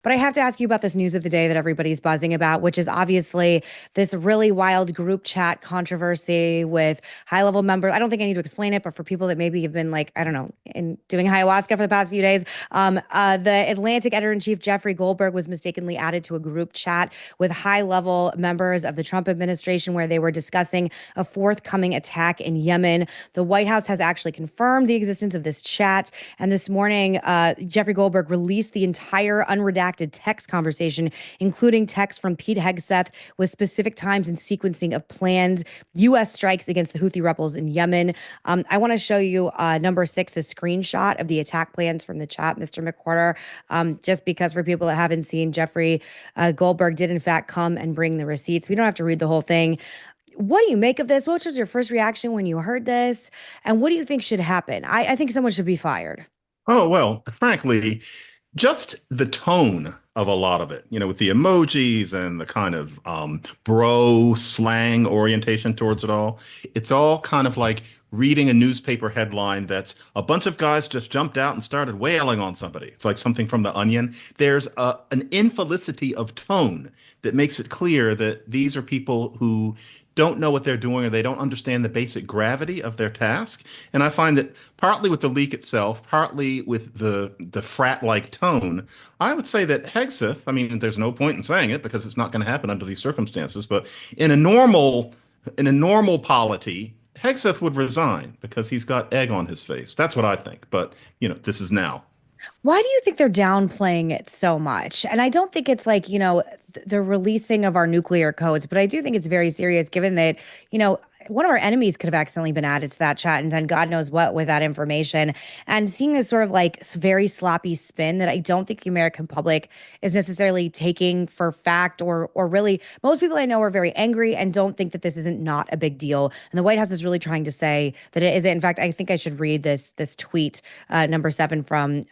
But I have to ask you about this news of the day that everybody's buzzing about, which is obviously this really wild group chat controversy with high level members. I don't think I need to explain it, but for people that maybe have been like, I don't know, in doing ayahuasca for the past few days, the Atlantic editor in chief, Jeffrey Goldberg, was mistakenly added to a group chat with high level members of the Trump administration where they were discussing a forthcoming attack in Yemen. The White House has actually confirmed the existence of this chat. And this morning, Jeffrey Goldberg released the entire unredacted text conversation, including text from Pete Hegseth with specific times and sequencing of planned U.S. strikes against the Houthi rebels in Yemen. I want to show you number six, the screenshot of the attack plans from the chat, Mr. McWhorter, just because for people that haven't seen, Jeffrey Goldberg did in fact come and bring the receipts. We don't have to read the whole thing. What do you make of this? What was your first reaction when you heard this? And what do you think should happen? I think someone should be fired. Oh, well, frankly, just the tone of a lot of it, with the emojis and the kind of bro slang orientation towards it all. It's all kind of like reading a newspaper headline that's a bunch of guys just jumped out and started wailing on somebody. It's like something from The Onion. There's an infelicity of tone that makes it clear that these are people who don't know what they're doing or they don't understand the basic gravity of their task. And I find that partly with the leak itself, partly with the frat-like tone, I would say that Hegseth, I mean, there's no point in saying it because it's not going to happen under these circumstances, but in a normal polity, Hegseth would resign because he's got egg on his face. That's what I think. But, this is now. Why do you think they're downplaying it so much? And I don't think it's like, the releasing of our nuclear codes, but I do think it's very serious given that, one of our enemies could have accidentally been added to that chat and done God knows what with that information. And seeing this sort of like very sloppy spin that I don't think the American public is necessarily taking for fact or really most people I know are very angry and don't think that this isn't not a big deal. And the White House is really trying to say that it isn't. In fact, I think I should read this tweet, number seven from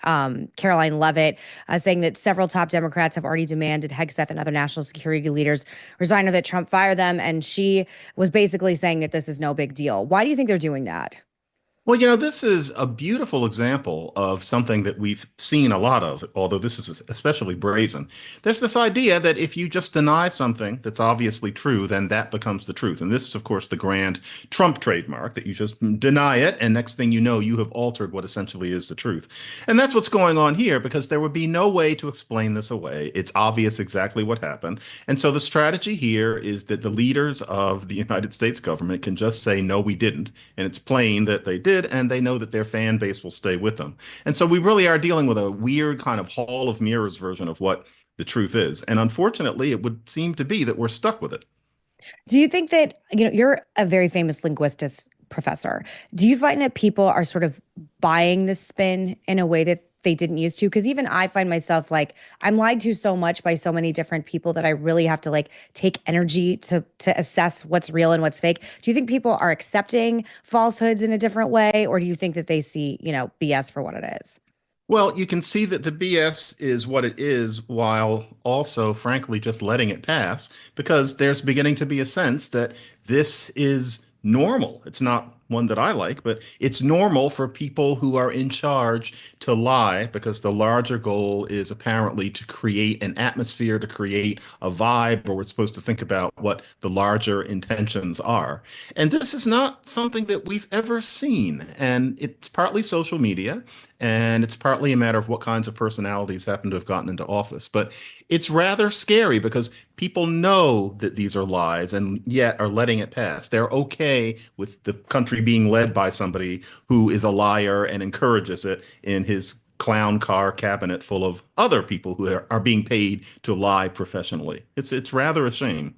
Caroline Levitt, saying that several top Democrats have already demanded Hegseth and other national security leaders resign or that Trump fire them. And she was basically saying that this is no big deal. Why do you think they're doing that? Well, this is a beautiful example of something that we've seen a lot of, although this is especially brazen. There's this idea that if you just deny something that's obviously true, then that becomes the truth. And this is, of course, the grand Trump trademark that you just deny it, and next thing you know, you have altered what essentially is the truth. And that's what's going on here because there would be no way to explain this away. It's obvious exactly what happened. And so the strategy here is that the leaders of the United States government can just say, no, we didn't. And it's plain that they did and they know that their fan base will stay with them. And so we really are dealing with a weird kind of hall of mirrors version of what the truth is. And unfortunately, it would seem to be that we're stuck with it. Do you think that, you're a very famous linguist professor. Do you find that people are sort of buying the spin in a way that they didn't used to? Because even I find myself like I'm lied to so much by so many different people that I really have to like take energy to assess what's real and what's fake. Do you think people are accepting falsehoods in a different way, or do you think that they see, BS for what it is? Well, you can see that the BS is what it is while also, frankly, just letting it pass because there's beginning to be a sense that this is normal. It's not one that I like, but it's normal for people who are in charge to lie because the larger goal is apparently to create an atmosphere, to create a vibe, or we're supposed to think about what the larger intentions are. And this is not something that we've ever seen. And it's partly social media, and it's partly a matter of what kinds of personalities happen to have gotten into office. But it's rather scary because people know that these are lies and yet are letting it pass. They're okay with the country being led by somebody who is a liar and encourages it in his clown car cabinet full of other people who are being paid to lie professionally. It's rather a shame.